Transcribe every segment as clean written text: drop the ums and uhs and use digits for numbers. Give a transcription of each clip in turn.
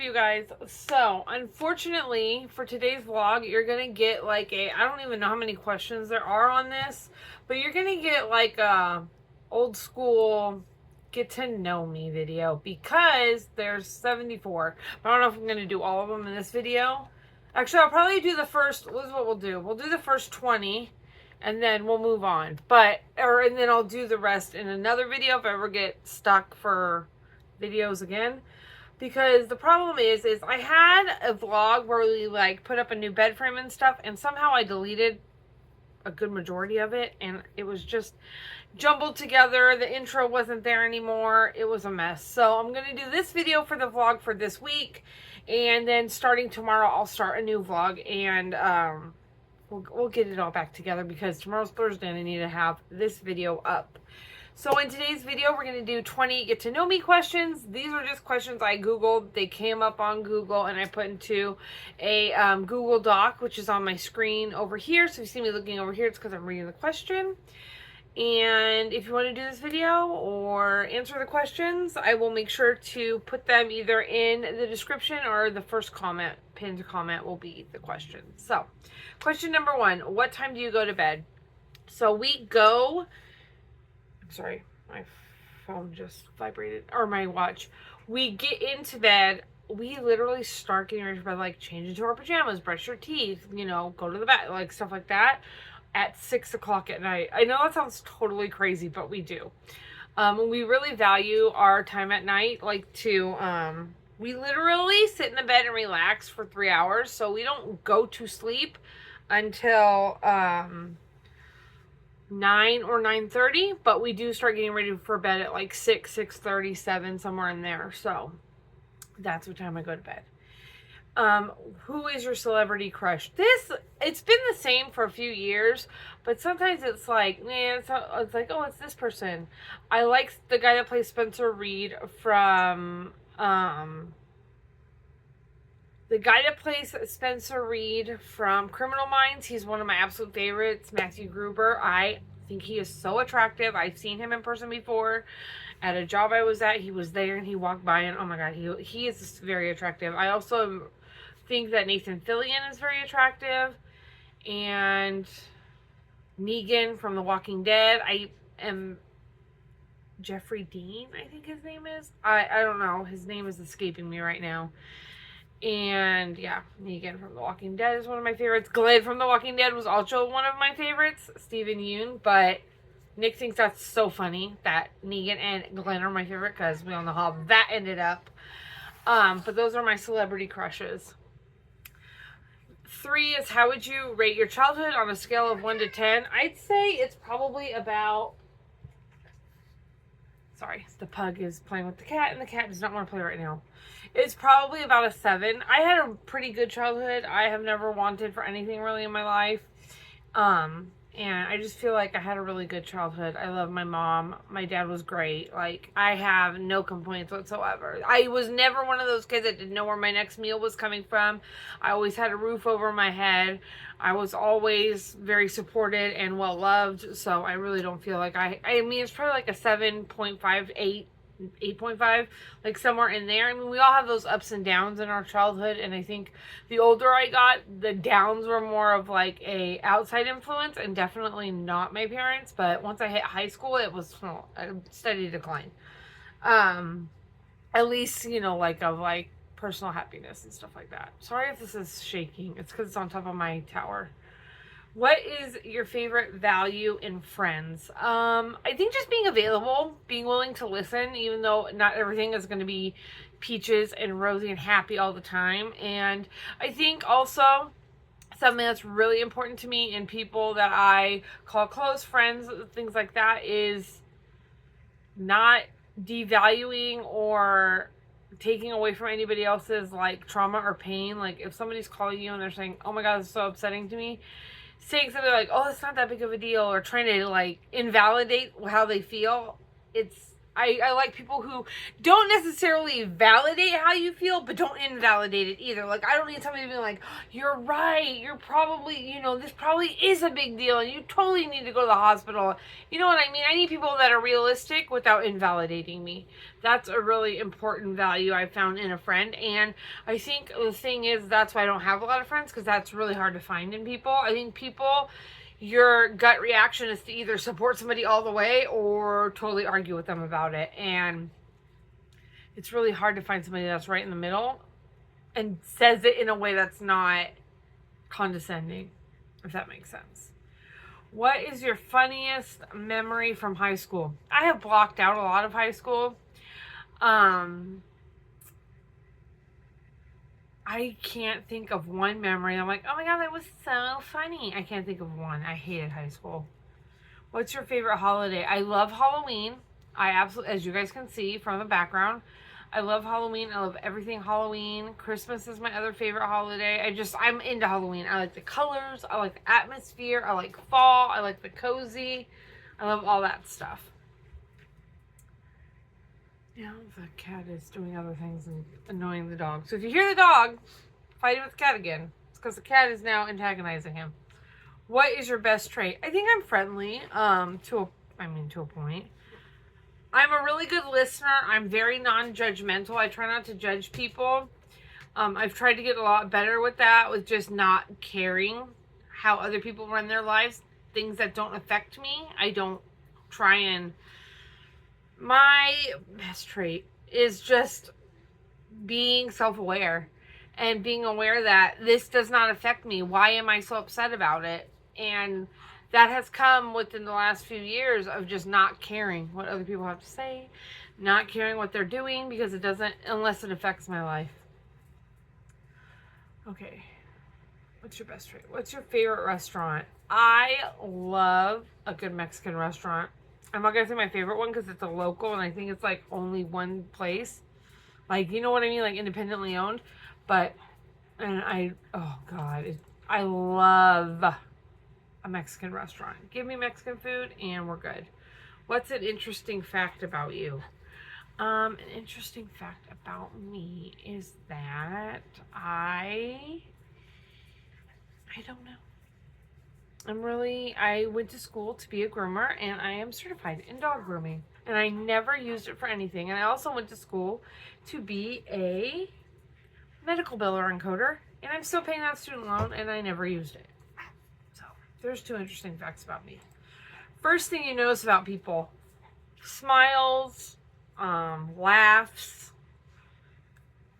you guys. So, unfortunately, for today's vlog, you're going to get like I don't even know how many questions there are on this, but you're going to get like a old school get to know me video because there's 74. But I don't know if I'm going to do all of them in this video. Actually, I'll probably do the first, this is what we'll do. We'll do the first 20 and then we'll move on. And then I'll do the rest in another video if I ever get stuck for videos again. Because the problem is I had a vlog where we like put up a new bed frame and stuff, and somehow I deleted a good majority of it, and it was just jumbled together. The intro wasn't there anymore. It was a mess. So I'm going to do this video for the vlog for this week, and then starting tomorrow I'll start a new vlog, and we'll get it all back together because tomorrow's Thursday and I need to have this video up. So in today's video, we're going to do 20 get to know me questions. These are just questions I Googled. They came up on Google and I put into a Google Doc, which is on my screen over here. So if you see me looking over here, it's because I'm reading the question. And if you want to do this video or answer the questions, I will make sure to put them either in the description or the first comment, pinned comment will be the question. So question number 1, what time do you go to bed? So we go... Sorry, my phone just vibrated, or my watch. We get into bed, we literally start getting ready for bed, like change into our pajamas, brush your teeth, you know, go to the bed, like stuff like that at 6 o'clock at night. I know that sounds totally crazy, but we do. We really value our time at night, like we literally sit in the bed and relax for 3 hours, so we don't go to sleep until 9 or 9:30, but we do start getting ready for bed at like 6, 6:30, 7, somewhere in there. So that's what time I go to bed. Who is your celebrity crush? It's been the same for a few years, but sometimes it's like, man, it's like, oh, it's this person. I like the guy that plays Spencer Reed from, Criminal Minds. He's one of my absolute favorites. Matthew Gruber. I think he is so attractive. I've seen him in person before. At a job I was at, he was there and he walked by and oh my god, he is very attractive. I also think that Nathan Fillion is very attractive. And Negan from The Walking Dead. I am Jeffrey Dean, I think his name is. I don't know. His name is escaping me right now. And yeah, Negan from The Walking Dead is one of my favorites. Glenn from The Walking Dead was also one of my favorites. Stephen Yeun. But Nick thinks that's so funny that Negan and Glenn are my favorite because we all know how that ended up. But those are my celebrity crushes. 3 is, how would you rate your childhood on a scale of 1 to 10? I'd say it's probably about... Sorry, the pug is playing with the cat, and the cat does not want to play right now. It's probably about a 7. I had a pretty good childhood. I have never wanted for anything really in my life. And I just feel like I had a really good childhood. I love my mom. My dad was great. Like, I have no complaints whatsoever. I was never one of those kids that didn't know where my next meal was coming from. I always had a roof over my head. I was always very supported and well loved. So I really don't feel like I mean, it's probably like a 7.5, 8.5, like somewhere in there. I mean, we all have those ups and downs in our childhood, and I think the older I got, the downs were more of like a outside influence and definitely not my parents. But once I hit high school, it was a steady decline. At least, you know, like of like personal happiness and stuff like that. Sorry if this is shaking. It's because it's on top of my tower. What is your favorite value in friends? I think just being available, being willing to listen, even though not everything is going to be peaches and rosy and happy all the time. And I think also something that's really important to me in people that I call close friends, things like that, is not devaluing or taking away from anybody else's like trauma or pain. Like if somebody's calling you and they're saying, oh my god, this is so upsetting to me, saying something like, oh, it's not that big of a deal, or trying to like invalidate how they feel, I like people who don't necessarily validate how you feel, but don't invalidate it either. Like, I don't need somebody to be like, you're right, you're probably, this probably is a big deal, and you totally need to go to the hospital. You know what I mean? I need people that are realistic without invalidating me. That's a really important value I found in a friend, and I think the thing is, that's why I don't have a lot of friends, because that's really hard to find in people. I think people, your gut reaction is to either support somebody all the way or totally argue with them about it. And it's really hard to find somebody that's right in the middle and says it in a way that's not condescending, if that makes sense. What is your funniest memory from high school? I have blocked out a lot of high school. I can't think of one memory. I'm like, oh my God, that was so funny. I can't think of one. I hated high school. What's your favorite holiday? I love Halloween. I absolutely, as you guys can see from the background, I love Halloween. I love everything Halloween. Christmas is my other favorite holiday. I'm into Halloween. I like the colors. I like the atmosphere. I like fall. I like the cozy. I love all that stuff. Yeah, the cat is doing other things and annoying the dog. So if you hear the dog fighting with the cat again, it's because the cat is now antagonizing him. What is your best trait? I think I'm friendly, to a point. I'm a really good listener. I'm very non-judgmental. I try not to judge people. I've tried to get a lot better with that, with just not caring how other people run their lives. Things that don't affect me, I don't try and... My best trait is just being self-aware and being aware that this does not affect me. Why am I so upset about it? And that has come within the last few years of just not caring what other people have to say, not caring what they're doing, because it doesn't, unless it affects my life. Okay. What's your best trait? What's your favorite restaurant? I love a good Mexican restaurant. I'm not going to say my favorite one because it's a local and I think it's like only one place. Like, you know what I mean? Like independently owned. But, oh God, I love a Mexican restaurant. Give me Mexican food and we're good. What's an interesting fact about you? An interesting fact about me is that I don't know. I went to school to be a groomer, and I am certified in dog grooming. And I never used it for anything. And I also went to school to be a medical biller and coder, and I'm still paying that student loan, and I never used it. So, there's 2 interesting facts about me. First thing you notice about people: smiles, laughs.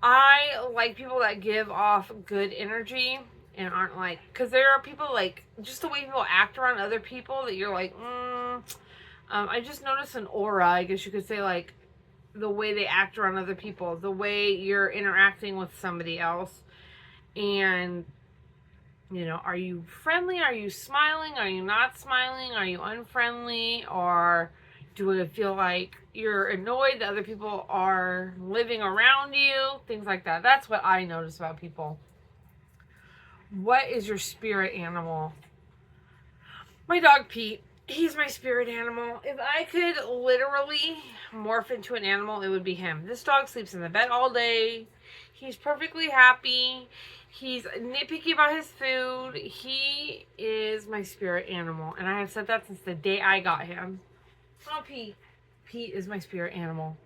I like people that give off good energy. And aren't like, because there are people like, just the way people act around other people that you're like, I just noticed an aura, I guess you could say, like the way they act around other people, the way you're interacting with somebody else. And, are you friendly? Are you smiling? Are you not smiling? Are you unfriendly? Or do it feel like you're annoyed that other people are living around you? Things like that. That's what I notice about people. What is your spirit animal? My dog Pete. He's my spirit animal. If I could literally morph into an animal, it would be him. This dog sleeps in the bed all day. He's perfectly happy. He's nitpicky about his food. He is my spirit animal. And I have said that since the day I got him. Oh, Pete. Pete is my spirit animal.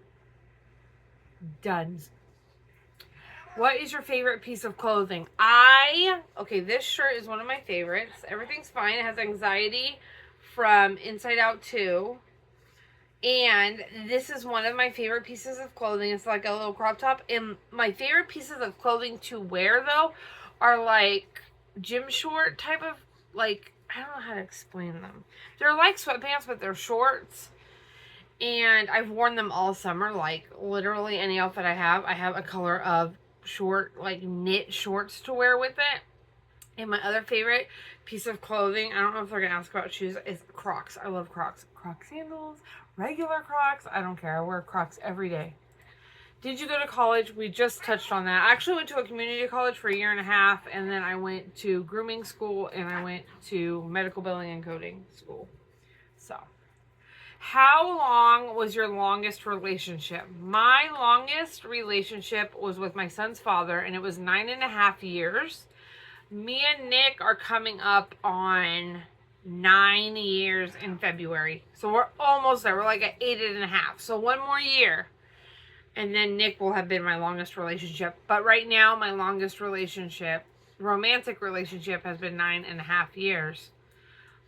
Done. What is your favorite piece of clothing? Okay, this shirt is one of my favorites. Everything's fine. It has anxiety from Inside Out 2. And this is one of my favorite pieces of clothing. It's like a little crop top. And my favorite pieces of clothing to wear, though, are like gym short type of, like, I don't know how to explain them. They're like sweatpants, but they're shorts. And I've worn them all summer. Like, literally any outfit I have a color of short, like knit shorts to wear with it. And my other favorite piece of clothing, I don't know if they're gonna ask about shoes, is Crocs. I love Crocs. Croc sandals, regular Crocs, I don't care. I wear Crocs every day. Did you go to college? We just touched on that. I actually went to a community college for a year and a half, and then I went to grooming school, and I went to medical billing and coding school. So, How long was your longest relationship? My longest relationship was with my son's father, and it was 9.5 years. Me and Nick are coming up on 9 years in February. So we're almost there. We're like at 8.5. So one more year. And then Nick will have been my longest relationship. But right now, my longest relationship, romantic relationship, has been 9.5 years.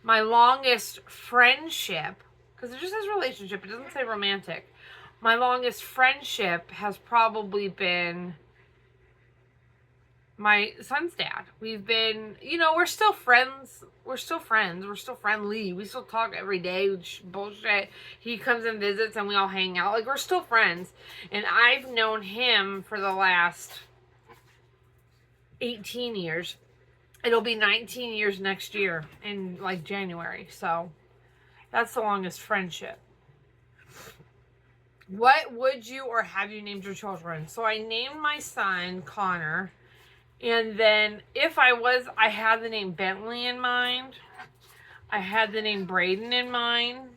My longest friendship, because it just says relationship, it doesn't say romantic. My longest friendship has probably been my son's dad. We've been, we're still friends. We're still friends. We're still friendly. We still talk every day. Bullshit. He comes and visits and we all hang out. Like, we're still friends. And I've known him for the last 18 years. It'll be 19 years next year in like January. So that's the longest friendship. What would you or have you named your children? So I named my son Connor. And then if I had the name Bentley in mind. I had the name Braden in mind.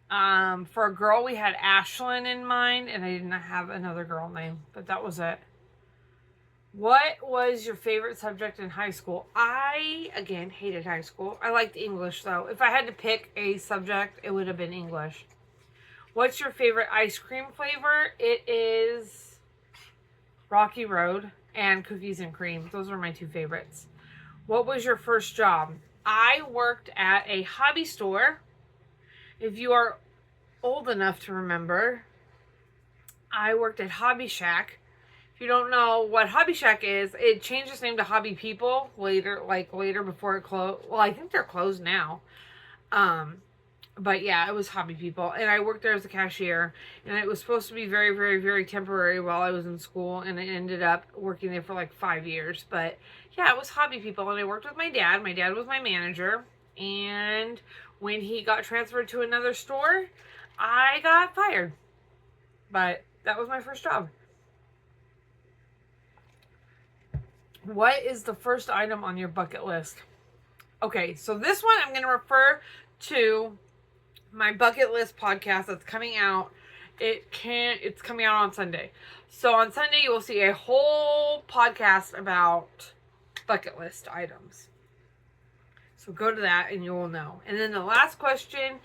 For a girl, we had Ashlyn in mind. And I didn't have another girl name. But that was it. What was your favorite subject in high school? I, again, hated high school. I liked English, though. If I had to pick a subject, it would have been English. What's your favorite ice cream flavor? It is Rocky Road and cookies and cream. Those are my two favorites. What was your first job? I worked at a hobby store. If you are old enough to remember, I worked at Hobby Shack. If you don't know what Hobby Shack is, it changed its name to Hobby People later before it closed. Well, I think they're closed now. But yeah, it was Hobby People. And I worked there as a cashier. And it was supposed to be very, very, very temporary while I was in school. And I ended up working there for like 5 years. But yeah, it was Hobby People. And I worked with my dad. My dad was my manager. And when he got transferred to another store, I got fired. But that was my first job. What is the first item on your bucket list? Okay, so this one I'm going to refer to my bucket list podcast that's coming out. It's coming out on Sunday. So on Sunday you will see a whole podcast about bucket list items. So go to that and you will know. And then the last question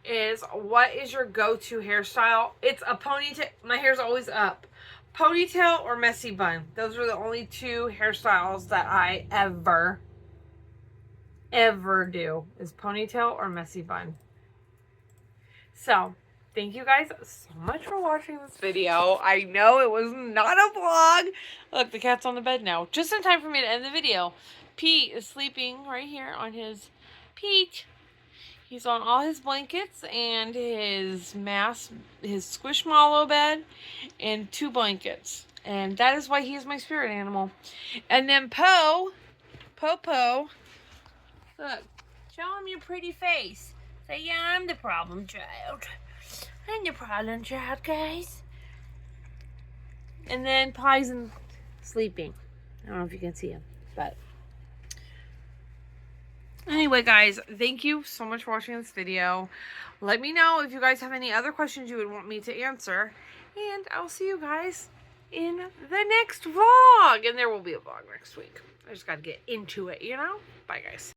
is, what is your go-to hairstyle? It's a ponytail. My hair's always up. Ponytail or messy bun. Those are the only two hairstyles that I ever do, is ponytail or messy bun. So, thank you guys so much for watching this video. I know it was not a vlog. Look, the cat's on the bed now. Just in time for me to end the video. Pete is sleeping right here on his Pete. He's on all his blankets and his squishmallow bed and 2 blankets. And that is why he is my spirit animal. And then Poe, look, show him your pretty face. Say, yeah, I'm the problem child. I'm the problem child, guys. And then Pie's sleeping. I don't know if you can see him, but... Anyway, guys, thank you so much for watching this video. Let me know if you guys have any other questions you would want me to answer. And I'll see you guys in the next vlog. And there will be a vlog next week. I just got to get into it, Bye, guys.